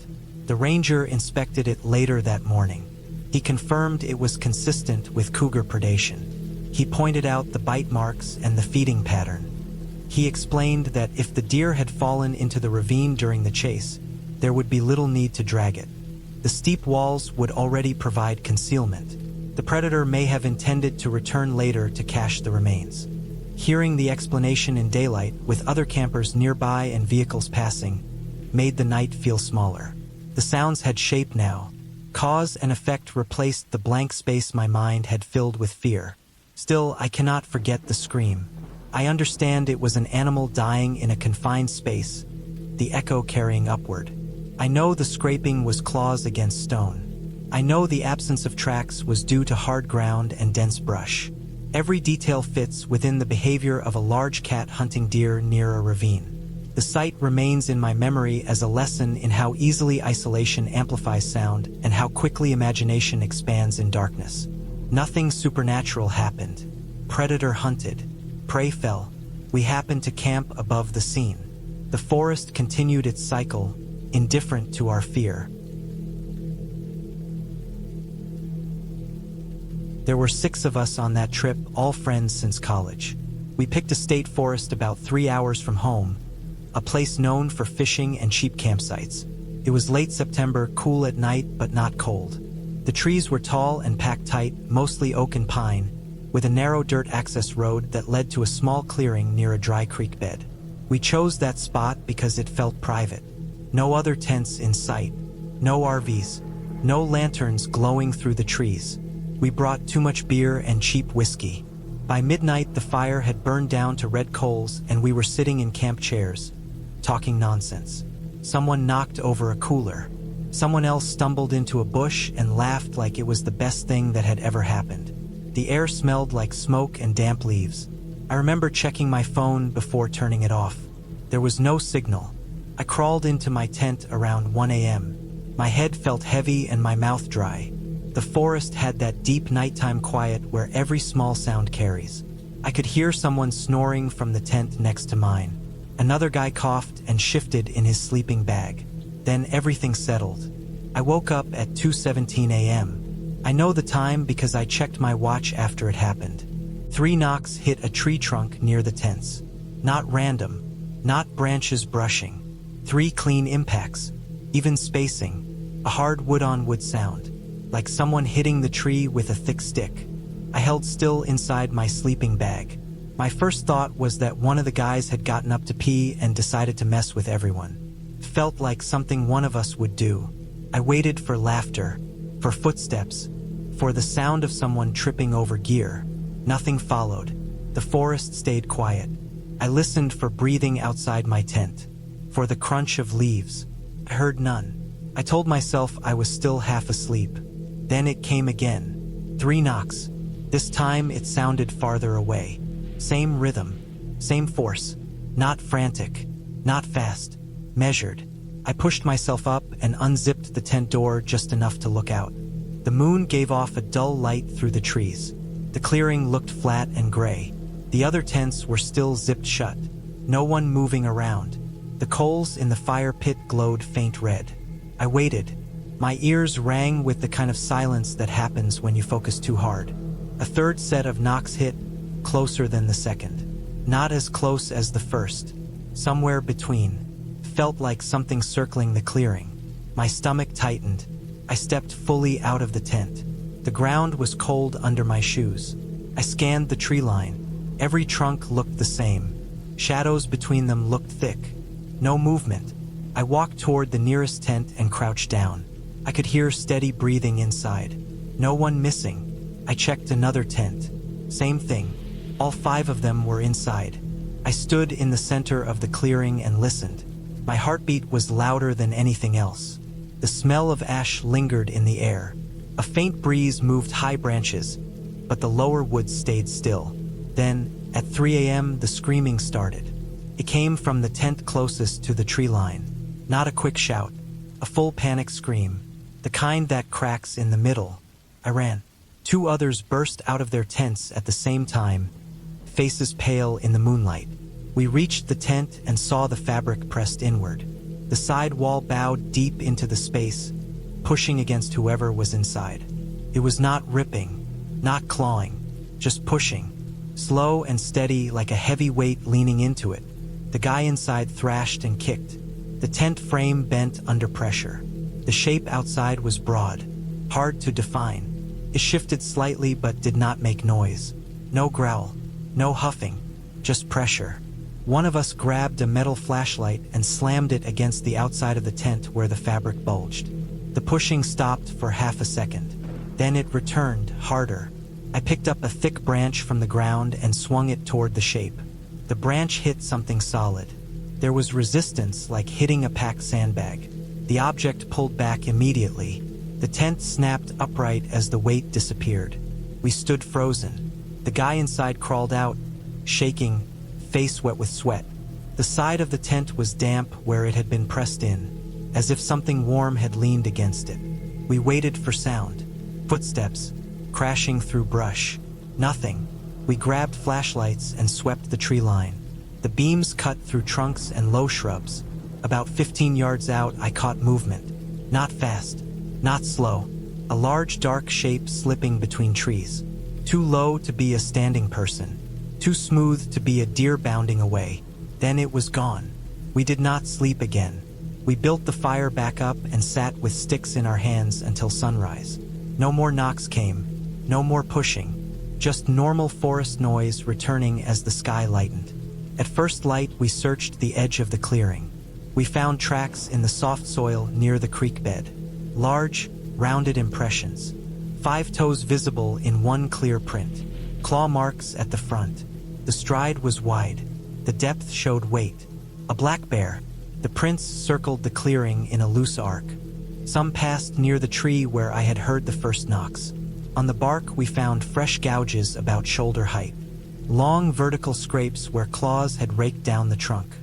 The ranger inspected it later that morning. He confirmed it was consistent with cougar predation. He pointed out the bite marks and the feeding pattern. He explained that if the deer had fallen into the ravine during the chase, there would be little need to drag it. The steep walls would already provide concealment. The predator may have intended to return later to cache the remains. Hearing the explanation in daylight, with other campers nearby and vehicles passing, made the night feel smaller. The sounds had shape now. Cause and effect replaced the blank space my mind had filled with fear. Still, I cannot forget the scream. I understand it was an animal dying in a confined space, the echo carrying upward. I know the scraping was claws against stone. I know the absence of tracks was due to hard ground and dense brush. Every detail fits within the behavior of a large cat hunting deer near a ravine. The sight remains in my memory as a lesson in how easily isolation amplifies sound and how quickly imagination expands in darkness. Nothing supernatural happened. Predator hunted. Prey fell. We happened to camp above the scene. The forest continued its cycle, indifferent to our fear. There were 6 of us on that trip, all friends since college. We picked a state forest about 3 hours from home, a place known for fishing and cheap campsites. It was late September, cool at night but not cold. The trees were tall and packed tight, mostly oak and pine, with a narrow dirt access road that led to a small clearing near a dry creek bed. We chose that spot because it felt private. No other tents in sight. No RVs. No lanterns glowing through the trees. We brought too much beer and cheap whiskey. By midnight, the fire had burned down to red coals and we were sitting in camp chairs, talking nonsense. Someone knocked over a cooler. Someone else stumbled into a bush and laughed like it was the best thing that had ever happened. The air smelled like smoke and damp leaves. I remember checking my phone before turning it off. There was no signal. I crawled into my tent around 1 a.m. My head felt heavy and my mouth dry. The forest had that deep nighttime quiet where every small sound carries. I could hear someone snoring from the tent next to mine. Another guy coughed and shifted in his sleeping bag. Then everything settled. I woke up at 2:17 a.m. I know the time because I checked my watch after it happened. 3 knocks hit a tree trunk near the tents. Not random, not branches brushing. 3 clean impacts, even spacing, a hard wood-on-wood sound, like someone hitting the tree with a thick stick. I held still inside my sleeping bag. My first thought was that one of the guys had gotten up to pee and decided to mess with everyone. It felt like something one of us would do. I waited for laughter, for footsteps, for the sound of someone tripping over gear. Nothing followed. The forest stayed quiet. I listened for breathing outside my tent, for the crunch of leaves. I heard none. I told myself I was still half asleep. Then it came again. 3 knocks. This time it sounded farther away. Same rhythm, same force. Not frantic, not fast, measured. I pushed myself up and unzipped the tent door just enough to look out. The moon gave off a dull light through the trees. The clearing looked flat and gray. The other tents were still zipped shut. No one moving around. The coals in the fire pit glowed faint red. I waited. My ears rang with the kind of silence that happens when you focus too hard. A third set of knocks hit, closer than the second. Not as close as the first. Somewhere between. Felt like something circling the clearing. My stomach tightened. I stepped fully out of the tent. The ground was cold under my shoes. I scanned the tree line. Every trunk looked the same. Shadows between them looked thick. No movement. I walked toward the nearest tent and crouched down. I could hear steady breathing inside. No one missing. I checked another tent. Same thing. All 5 of them were inside. I stood in the center of the clearing and listened. My heartbeat was louder than anything else. The smell of ash lingered in the air. A faint breeze moved high branches, but the lower woods stayed still. Then, at 3 a.m., the screaming started. It came from the tent closest to the tree line. Not a quick shout, a full panic scream, the kind that cracks in the middle. I ran. 2 others burst out of their tents at the same time, faces pale in the moonlight. We reached the tent and saw the fabric pressed inward. The side wall bowed deep into the space, pushing against whoever was inside. It was not ripping, not clawing, just pushing, slow and steady like a heavy weight leaning into it. The guy inside thrashed and kicked. The tent frame bent under pressure. The shape outside was broad, hard to define. It shifted slightly but did not make noise. No growl, no huffing, just pressure. One of us grabbed a metal flashlight and slammed it against the outside of the tent where the fabric bulged. The pushing stopped for half a second. Then it returned, harder. I picked up a thick branch from the ground and swung it toward the shape. The branch hit something solid. There was resistance like hitting a packed sandbag. The object pulled back immediately. The tent snapped upright as the weight disappeared. We stood frozen. The guy inside crawled out, shaking, face wet with sweat. The side of the tent was damp where it had been pressed in, as if something warm had leaned against it. We waited for sound. Footsteps, crashing through brush. Nothing. We grabbed flashlights and swept the tree line. The beams cut through trunks and low shrubs. About 15 yards out, I caught movement. Not fast, not slow. A large dark shape slipping between trees. Too low to be a standing person. Too smooth to be a deer bounding away. Then it was gone. We did not sleep again. We built the fire back up and sat with sticks in our hands until sunrise. No more knocks came. No more pushing. Just normal forest noise returning as the sky lightened. At first light, we searched the edge of the clearing. We found tracks in the soft soil near the creek bed. Large, rounded impressions. 5 toes visible in one clear print. Claw marks at the front. The stride was wide. The depth showed weight. A black bear. The prints circled the clearing in a loose arc. Some passed near the tree where I had heard the first knocks. On the bark we found fresh gouges about shoulder height. Long vertical scrapes where claws had raked down the trunk.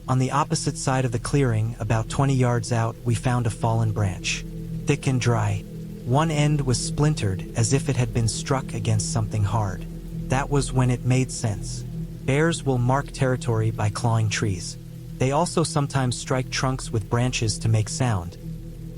On the opposite side of the clearing, about 20 yards out, we found a fallen branch. Thick and dry. One end was splintered as if it had been struck against something hard. That was when it made sense. Bears will mark territory by clawing trees. They also sometimes strike trunks with branches to make sound,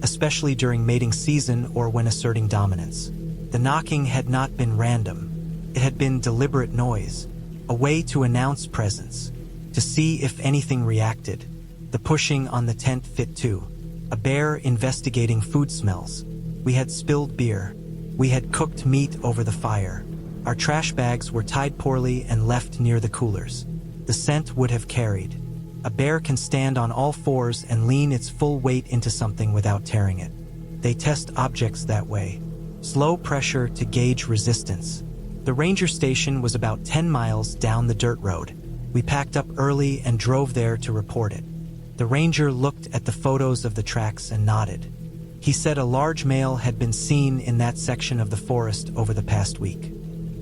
especially during mating season or when asserting dominance. The knocking had not been random. It had been deliberate noise, a way to announce presence, to see if anything reacted. The pushing on the tent fit too. A bear investigating food smells. We had spilled beer. We had cooked meat over the fire. Our trash bags were tied poorly and left near the coolers. The scent would have carried. A bear can stand on all fours and lean its full weight into something without tearing it. They test objects that way. Slow pressure to gauge resistance. The ranger station was about 10 miles down the dirt road. We packed up early and drove there to report it. The ranger looked at the photos of the tracks and nodded. He said a large male had been seen in that section of the forest over the past week.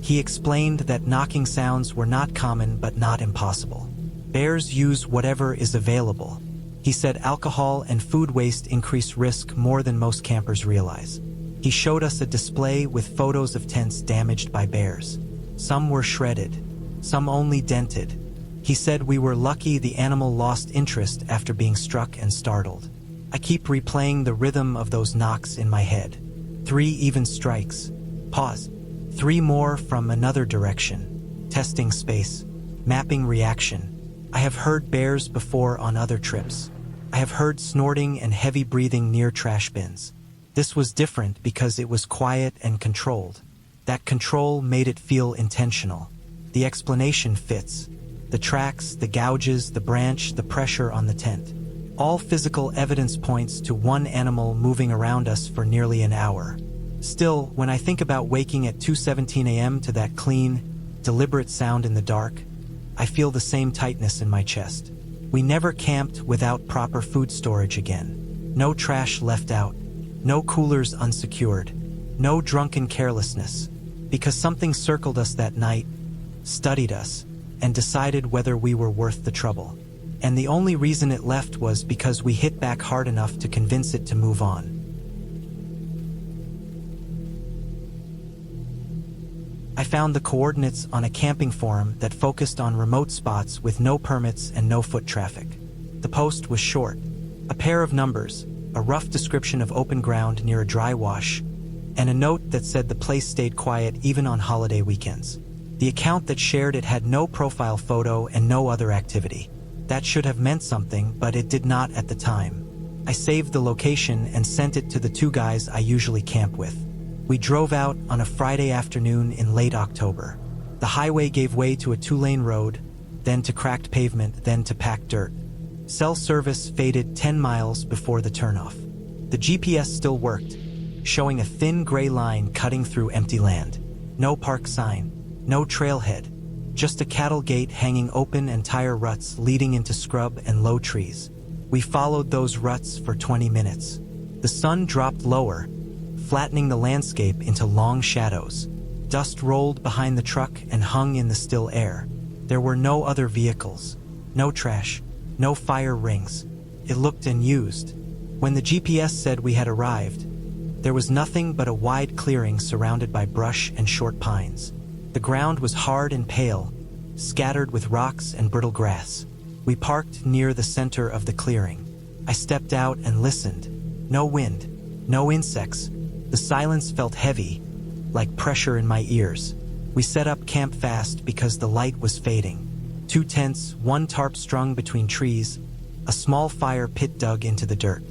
He explained that knocking sounds were not common but not impossible. Bears use whatever is available. He said alcohol and food waste increase risk more than most campers realize. He showed us a display with photos of tents damaged by bears. Some were shredded, some only dented. He said we were lucky the animal lost interest after being struck and startled. I keep replaying the rhythm of those knocks in my head. 3 even strikes. Pause. 3 more from another direction. Testing space. Mapping reaction. I have heard bears before on other trips. I have heard snorting and heavy breathing near trash bins. This was different because it was quiet and controlled. That control made it feel intentional. The explanation fits. The tracks, the gouges, the branch, the pressure on the tent. All physical evidence points to one animal moving around us for nearly an hour. Still, when I think about waking at 2:17 a.m. to that clean, deliberate sound in the dark, I feel the same tightness in my chest. We never camped without proper food storage again. No trash left out. No coolers unsecured. No drunken carelessness. Because something circled us that night, studied us, and decided whether we were worth the trouble. And the only reason it left was because we hit back hard enough to convince it to move on. I found the coordinates on a camping forum that focused on remote spots with no permits and no foot traffic. The post was short. A pair of numbers, a rough description of open ground near a dry wash, and a note that said the place stayed quiet even on holiday weekends. The account that shared it had no profile photo and no other activity. That should have meant something, but it did not at the time. I saved the location and sent it to the 2 guys I usually camp with. We drove out on a Friday afternoon in late October. The highway gave way to a 2-lane road, then to cracked pavement, then to packed dirt. Cell service faded 10 miles before the turnoff. The GPS still worked, showing a thin gray line cutting through empty land. No park sign, no trailhead. Just a cattle gate hanging open and tire ruts leading into scrub and low trees. We followed those ruts for 20 minutes. The sun dropped lower, flattening the landscape into long shadows. Dust rolled behind the truck and hung in the still air. There were no other vehicles, no trash, no fire rings. It looked unused. When the GPS said we had arrived, there was nothing but a wide clearing surrounded by brush and short pines. The ground was hard and pale, scattered with rocks and brittle grass. We parked near the center of the clearing. I stepped out and listened. No wind, no insects. The silence felt heavy, like pressure in my ears. We set up camp fast because the light was fading. 2 tents, 1 tarp strung between trees, a small fire pit dug into the dirt.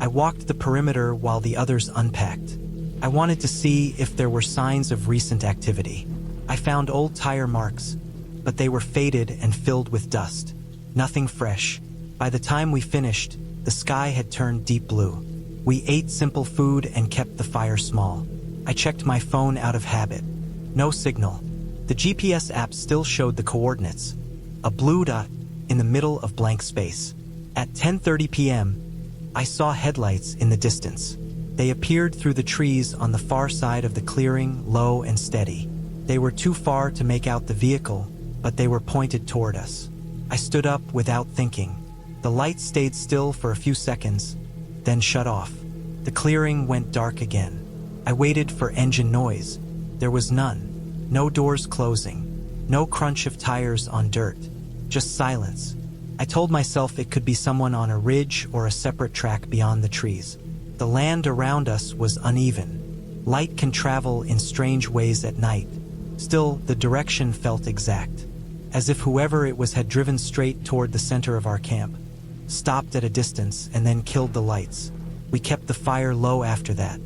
I walked the perimeter while the others unpacked. I wanted to see if there were signs of recent activity. I found old tire marks, but they were faded and filled with dust. Nothing fresh. By the time we finished, the sky had turned deep blue. We ate simple food and kept the fire small. I checked my phone out of habit. No signal. The GPS app still showed the coordinates, a blue dot in the middle of blank space. At 10:30 p.m., I saw headlights in the distance. They appeared through the trees on the far side of the clearing, low and steady. They were too far to make out the vehicle, but they were pointed toward us. I stood up without thinking. The light stayed still for a few seconds, then shut off. The clearing went dark again. I waited for engine noise. There was none. No doors closing. No crunch of tires on dirt. Just silence. I told myself it could be someone on a ridge or a separate track beyond the trees. The land around us was uneven. Light can travel in strange ways at night. Still, the direction felt exact, as if whoever it was had driven straight toward the center of our camp, stopped at a distance, and then killed the lights. We kept the fire low after that.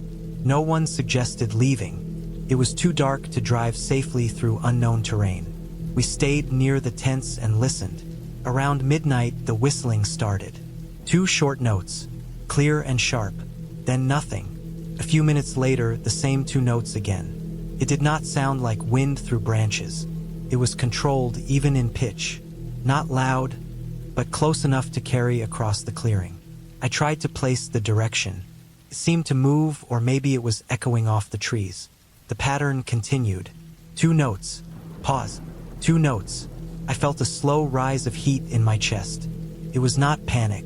No one suggested leaving. It was too dark to drive safely through unknown terrain. We stayed near the tents and listened. Around midnight, the whistling started. 2 short notes, clear and sharp, then nothing. A few minutes later, the same 2 notes again. It did not sound like wind through branches. It was controlled even in pitch. Not loud, but close enough to carry across the clearing. I tried to place the direction. It seemed to move, or maybe it was echoing off the trees. The pattern continued. 2 notes. Pause. 2 notes. I felt a slow rise of heat in my chest. It was not panic.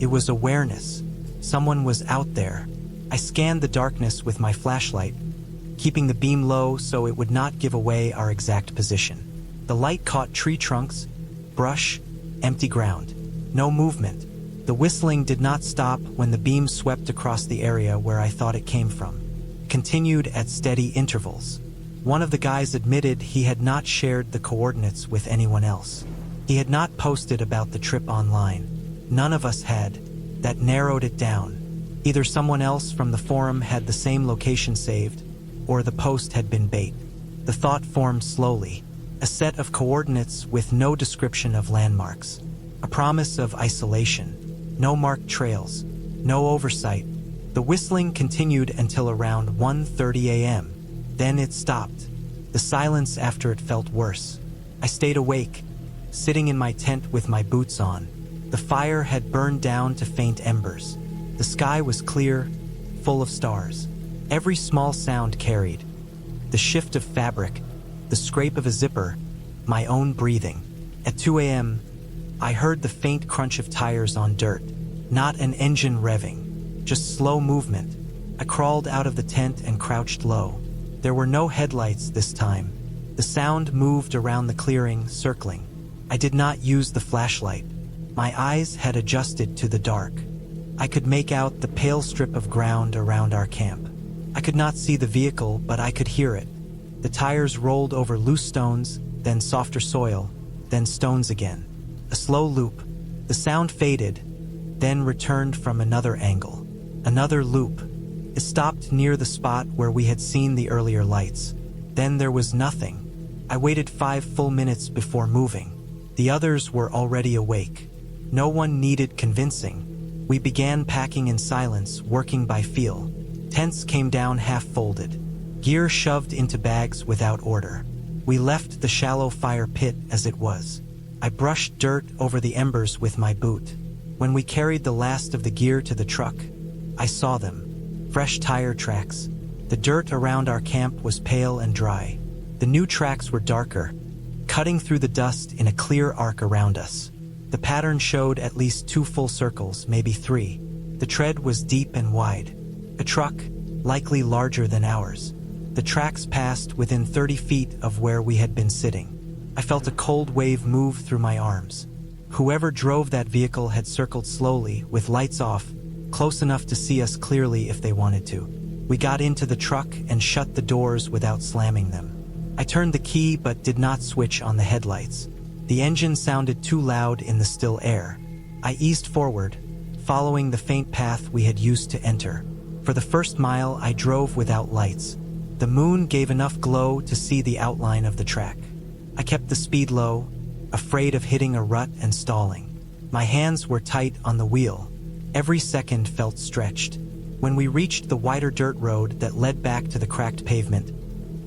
It was awareness. Someone was out there. I scanned the darkness with my flashlight, keeping the beam low so it would not give away our exact position. The light caught tree trunks, brush, empty ground. No movement. The whistling did not stop when the beam swept across the area where I thought it came from. It continued at steady intervals. One of the guys admitted he had not shared the coordinates with anyone else. He had not posted about the trip online. None of us had. That narrowed it down. Either someone else from the forum had the same location saved, or the post had been bait. The thought formed slowly. A set of coordinates with no description of landmarks. A promise of isolation. No marked trails. No oversight. The whistling continued until around 1:30 a.m. Then it stopped. The silence after it felt worse. I stayed awake, sitting in my tent with my boots on. The fire had burned down to faint embers. The sky was clear, full of stars. Every small sound carried. The shift of fabric, the scrape of a zipper, my own breathing. At 2 a.m., I heard the faint crunch of tires on dirt. Not an engine revving, just slow movement. I crawled out of the tent and crouched low. There were no headlights this time. The sound moved around the clearing, circling. I did not use the flashlight. My eyes had adjusted to the dark. I could make out the pale strip of ground around our camp. I could not see the vehicle, but I could hear it. The tires rolled over loose stones, then softer soil, then stones again. A slow loop. The sound faded, then returned from another angle. Another loop. It stopped near the spot where we had seen the earlier lights. Then there was nothing. I waited 5 full minutes before moving. The others were already awake. No one needed convincing. We began packing in silence, working by feel. Tents came down half-folded. Gear shoved into bags without order. We left the shallow fire pit as it was. I brushed dirt over the embers with my boot. When we carried the last of the gear to the truck, I saw them. Fresh tire tracks. The dirt around our camp was pale and dry. The new tracks were darker, cutting through the dust in a clear arc around us. The pattern showed at least 2 full circles, maybe 3. The tread was deep and wide. A truck, likely larger than ours. The tracks passed within 30 feet of where we had been sitting. I felt a cold wave move through my arms. Whoever drove that vehicle had circled slowly, with lights off, close enough to see us clearly if they wanted to. We got into the truck and shut the doors without slamming them. I turned the key but did not switch on the headlights. The engine sounded too loud in the still air. I eased forward, following the faint path we had used to enter. For the first mile, I drove without lights. The moon gave enough glow to see the outline of the track. I kept the speed low, afraid of hitting a rut and stalling. My hands were tight on the wheel. Every second felt stretched. When we reached the wider dirt road that led back to the cracked pavement,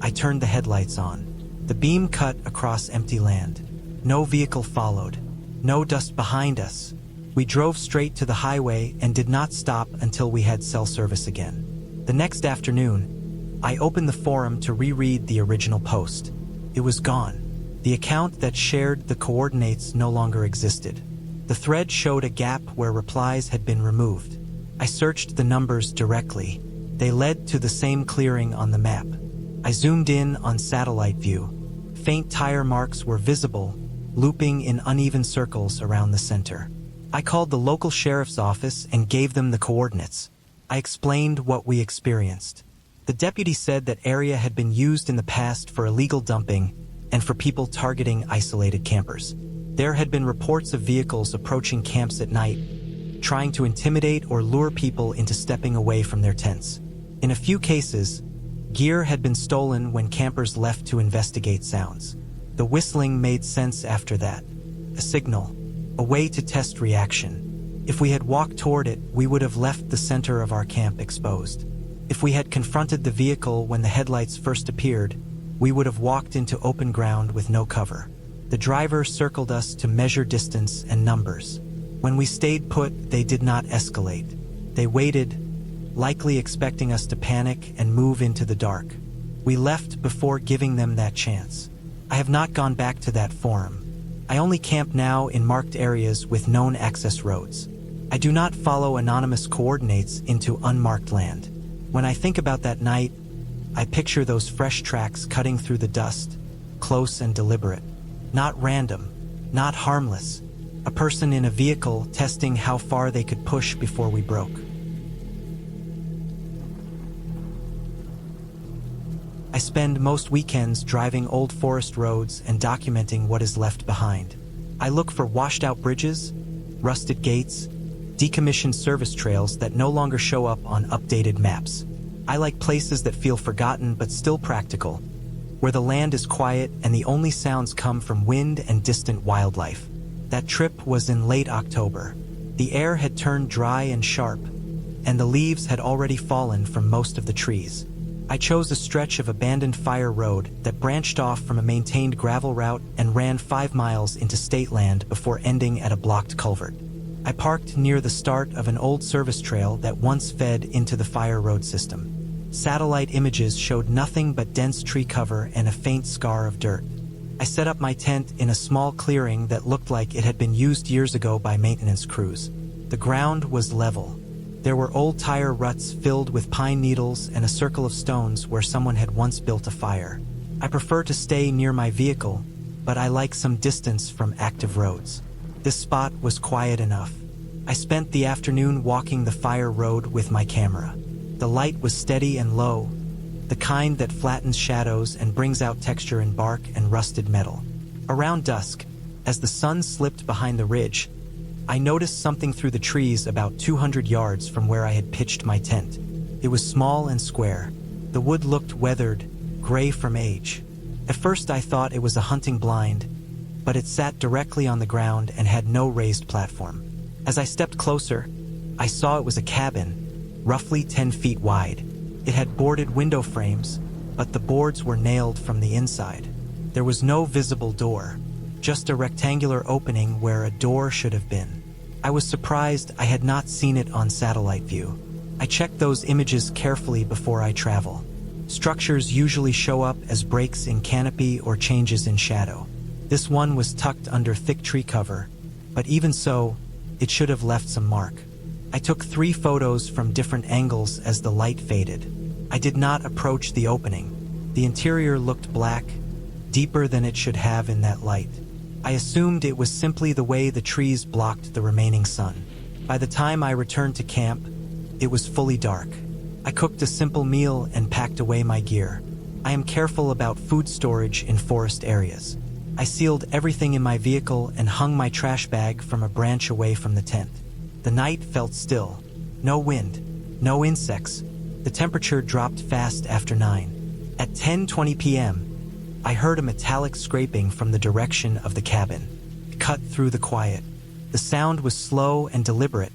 I turned the headlights on. The beam cut across empty land. No vehicle followed. No dust behind us. We drove straight to the highway and did not stop until we had cell service again. The next afternoon, I opened the forum to reread the original post. It was gone. The account that shared the coordinates no longer existed. The thread showed a gap where replies had been removed. I searched the numbers directly. They led to the same clearing on the map. I zoomed in on satellite view. Faint tire marks were visible, looping in uneven circles around the center. I called the local sheriff's office and gave them the coordinates. I explained what we experienced. The deputy said that area had been used in the past for illegal dumping and for people targeting isolated campers. There had been reports of vehicles approaching camps at night, trying to intimidate or lure people into stepping away from their tents. In a few cases, gear had been stolen when campers left to investigate sounds. The whistling made sense after that. A signal, a way to test reaction. If we had walked toward it, we would have left the center of our camp exposed. If we had confronted the vehicle when the headlights first appeared, we would have walked into open ground with no cover. The driver circled us to measure distance and numbers. When we stayed put, they did not escalate. They waited, likely expecting us to panic and move into the dark. We left before giving them that chance. I have not gone back to that forum. I only camp now in marked areas with known access roads. I do not follow anonymous coordinates into unmarked land. When I think about that night, I picture those fresh tracks cutting through the dust, close and deliberate. Not random, not harmless. A person in a vehicle testing how far they could push before we broke. I spend most weekends driving old forest roads and documenting what is left behind. I look for washed-out bridges, rusted gates, decommissioned service trails that no longer show up on updated maps. I like places that feel forgotten but still practical, where the land is quiet and the only sounds come from wind and distant wildlife. That trip was in late October. The air had turned dry and sharp, and the leaves had already fallen from most of the trees. I chose a stretch of abandoned fire road that branched off from a maintained gravel route and ran 5 miles into state land before ending at a blocked culvert. I parked near the start of an old service trail that once fed into the fire road system. Satellite images showed nothing but dense tree cover and a faint scar of dirt. I set up my tent in a small clearing that looked like it had been used years ago by maintenance crews. The ground was level. There were old tire ruts filled with pine needles and a circle of stones where someone had once built a fire. I prefer to stay near my vehicle, but I like some distance from active roads. This spot was quiet enough. I spent the afternoon walking the fire road with my camera. The light was steady and low, the kind that flattens shadows and brings out texture in bark and rusted metal. Around dusk, as the sun slipped behind the ridge, I noticed something through the trees about 200 yards from where I had pitched my tent. It was small and square. The wood looked weathered, gray from age. At first I thought it was a hunting blind, but it sat directly on the ground and had no raised platform. As I stepped closer, I saw it was a cabin, roughly 10 feet wide. It had boarded window frames, but the boards were nailed from the inside. There was no visible door, just a rectangular opening where a door should have been. I was surprised I had not seen it on satellite view. I checked those images carefully before I travel. Structures usually show up as breaks in canopy or changes in shadow. This one was tucked under thick tree cover, but even so, it should have left some mark. I took 3 photos from different angles as the light faded. I did not approach the opening. The interior looked black, deeper than it should have in that light. I assumed it was simply the way the trees blocked the remaining sun. By the time I returned to camp, it was fully dark. I cooked a simple meal and packed away my gear. I am careful about food storage in forest areas. I sealed everything in my vehicle and hung my trash bag from a branch away from the tent. The night felt still. No wind, no insects. The temperature dropped fast after 9. At 10:20 p.m., I heard a metallic scraping from the direction of the cabin. It cut through the quiet. The sound was slow and deliberate,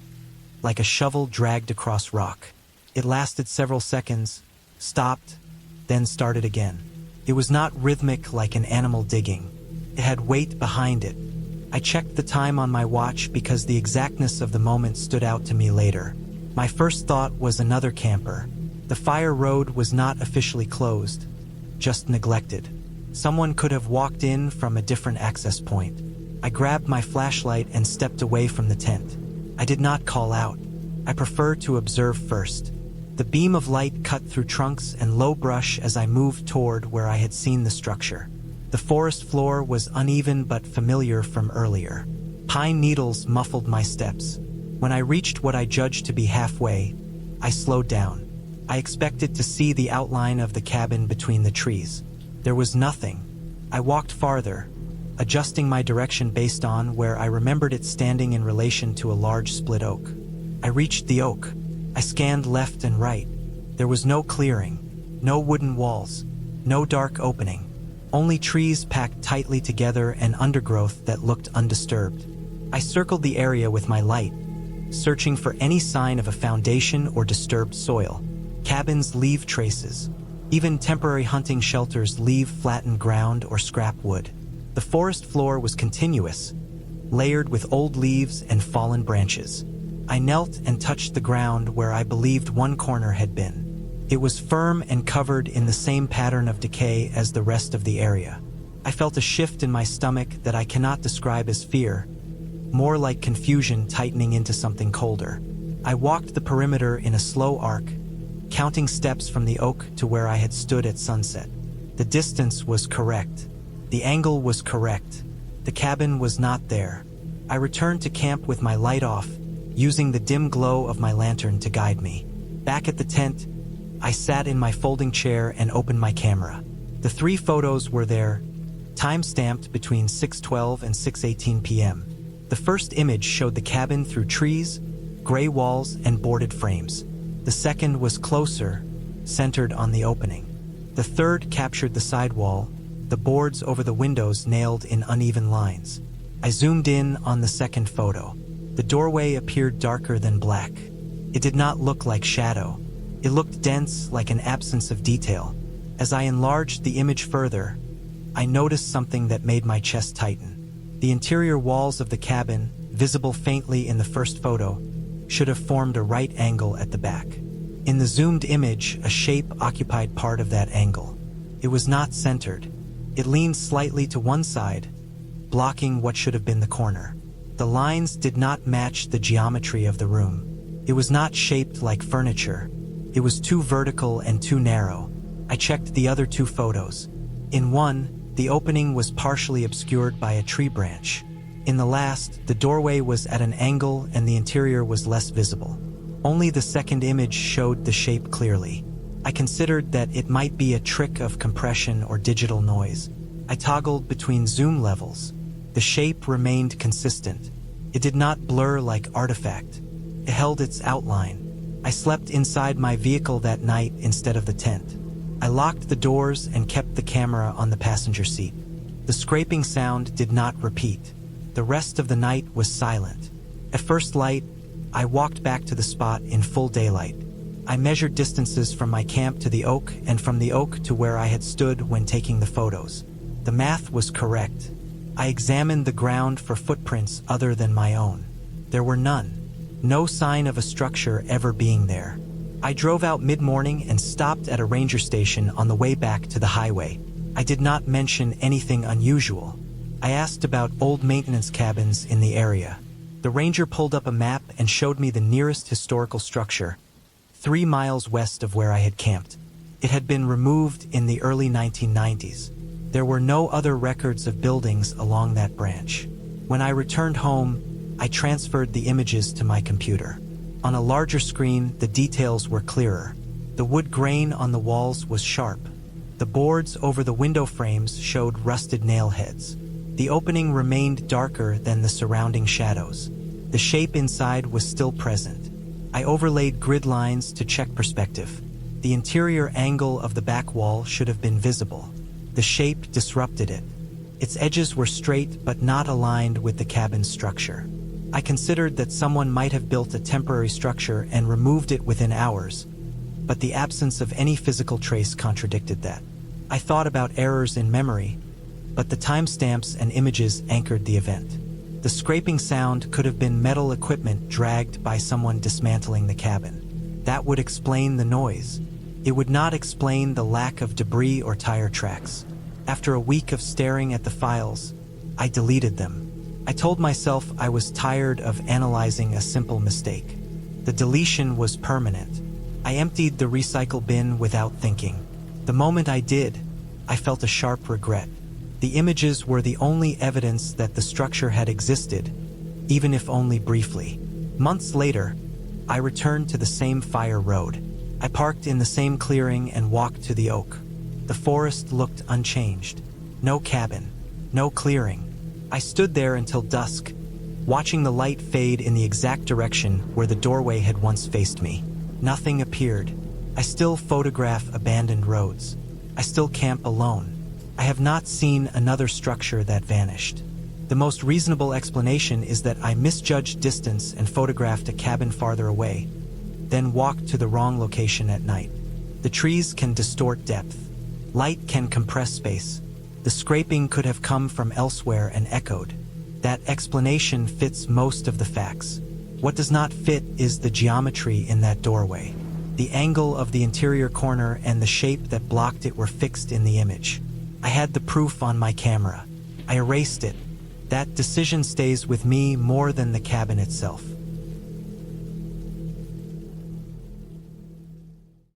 like a shovel dragged across rock. It lasted several seconds, stopped, then started again. It was not rhythmic like an animal digging. It had weight behind it. I checked the time on my watch because the exactness of the moment stood out to me later. My first thought was another camper. The fire road was not officially closed, just neglected. Someone could have walked in from a different access point. I grabbed my flashlight and stepped away from the tent. I did not call out. I prefer to observe first. The beam of light cut through trunks and low brush as I moved toward where I had seen the structure. The forest floor was uneven but familiar from earlier. Pine needles muffled my steps. When I reached what I judged to be halfway, I slowed down. I expected to see the outline of the cabin between the trees. There was nothing. I walked farther, adjusting my direction based on where I remembered it standing in relation to a large split oak. I reached the oak. I scanned left and right. There was no clearing, no wooden walls, no dark opening. Only trees packed tightly together and undergrowth that looked undisturbed. I circled the area with my light, searching for any sign of a foundation or disturbed soil. Cabins leave traces. Even temporary hunting shelters leave flattened ground or scrap wood. The forest floor was continuous, layered with old leaves and fallen branches. I knelt and touched the ground where I believed one corner had been. It was firm and covered in the same pattern of decay as the rest of the area. I felt a shift in my stomach that I cannot describe as fear, more like confusion tightening into something colder. I walked the perimeter in a slow arc, counting steps from the oak to where I had stood at sunset. The distance was correct. The angle was correct. The cabin was not there. I returned to camp with my light off, using the dim glow of my lantern to guide me. Back at the tent, I sat in my folding chair and opened my camera. The 3 photos were there, time-stamped between 6:12 and 6:18 p.m. The first image showed the cabin through trees, gray walls, and boarded frames. The second was closer, centered on the opening. The third captured the sidewall, the boards over the windows nailed in uneven lines. I zoomed in on the second photo. The doorway appeared darker than black. It did not look like shadow. It looked dense, like an absence of detail. As I enlarged the image further, I noticed something that made my chest tighten. The interior walls of the cabin, visible faintly in the first photo, should have formed a right angle at the back. In the zoomed image, a shape occupied part of that angle. It was not centered. It leaned slightly to one side, blocking what should have been the corner. The lines did not match the geometry of the room. It was not shaped like furniture. It was too vertical and too narrow. I checked the other 2 photos. In one, the opening was partially obscured by a tree branch. In the last, the doorway was at an angle and the interior was less visible. Only the second image showed the shape clearly. I considered that it might be a trick of compression or digital noise. I toggled between zoom levels. The shape remained consistent. It did not blur like artifact. It held its outline. I slept inside my vehicle that night instead of the tent. I locked the doors and kept the camera on the passenger seat. The scraping sound did not repeat. The rest of the night was silent. At first light, I walked back to the spot in full daylight. I measured distances from my camp to the oak and from the oak to where I had stood when taking the photos. The math was correct. I examined the ground for footprints other than my own. There were none. No sign of a structure ever being there. I drove out mid-morning and stopped at a ranger station on the way back to the highway. I did not mention anything unusual. I asked about old maintenance cabins in the area. The ranger pulled up a map and showed me the nearest historical structure, 3 miles west of where I had camped. It had been removed in the early 1990s. There were no other records of buildings along that branch. When I returned home, I transferred the images to my computer. On a larger screen, the details were clearer. The wood grain on the walls was sharp. The boards over the window frames showed rusted nail heads. The opening remained darker than the surrounding shadows. The shape inside was still present. I overlaid grid lines to check perspective. The interior angle of the back wall should have been visible. The shape disrupted it. Its edges were straight but not aligned with the cabin's structure. I considered that someone might have built a temporary structure and removed it within hours, but the absence of any physical trace contradicted that. I thought about errors in memory, but the timestamps and images anchored the event. The scraping sound could have been metal equipment dragged by someone dismantling the cabin. That would explain the noise. It would not explain the lack of debris or tire tracks. After a week of staring at the files, I deleted them. I told myself I was tired of analyzing a simple mistake. The deletion was permanent. I emptied the recycle bin without thinking. The moment I did, I felt a sharp regret. The images were the only evidence that the structure had existed, even if only briefly. Months later, I returned to the same fire road. I parked in the same clearing and walked to the oak. The forest looked unchanged. No cabin, no clearing. I stood there until dusk, watching the light fade in the exact direction where the doorway had once faced me. Nothing appeared. I still photograph abandoned roads. I still camp alone. I have not seen another structure that vanished. The most reasonable explanation is that I misjudged distance and photographed a cabin farther away, then walked to the wrong location at night. The trees can distort depth. Light can compress space. The scraping could have come from elsewhere and echoed. That explanation fits most of the facts. What does not fit is the geometry in that doorway. The angle of the interior corner and the shape that blocked it were fixed in the image. I had the proof on my camera. I erased it. That decision stays with me more than the cabin itself.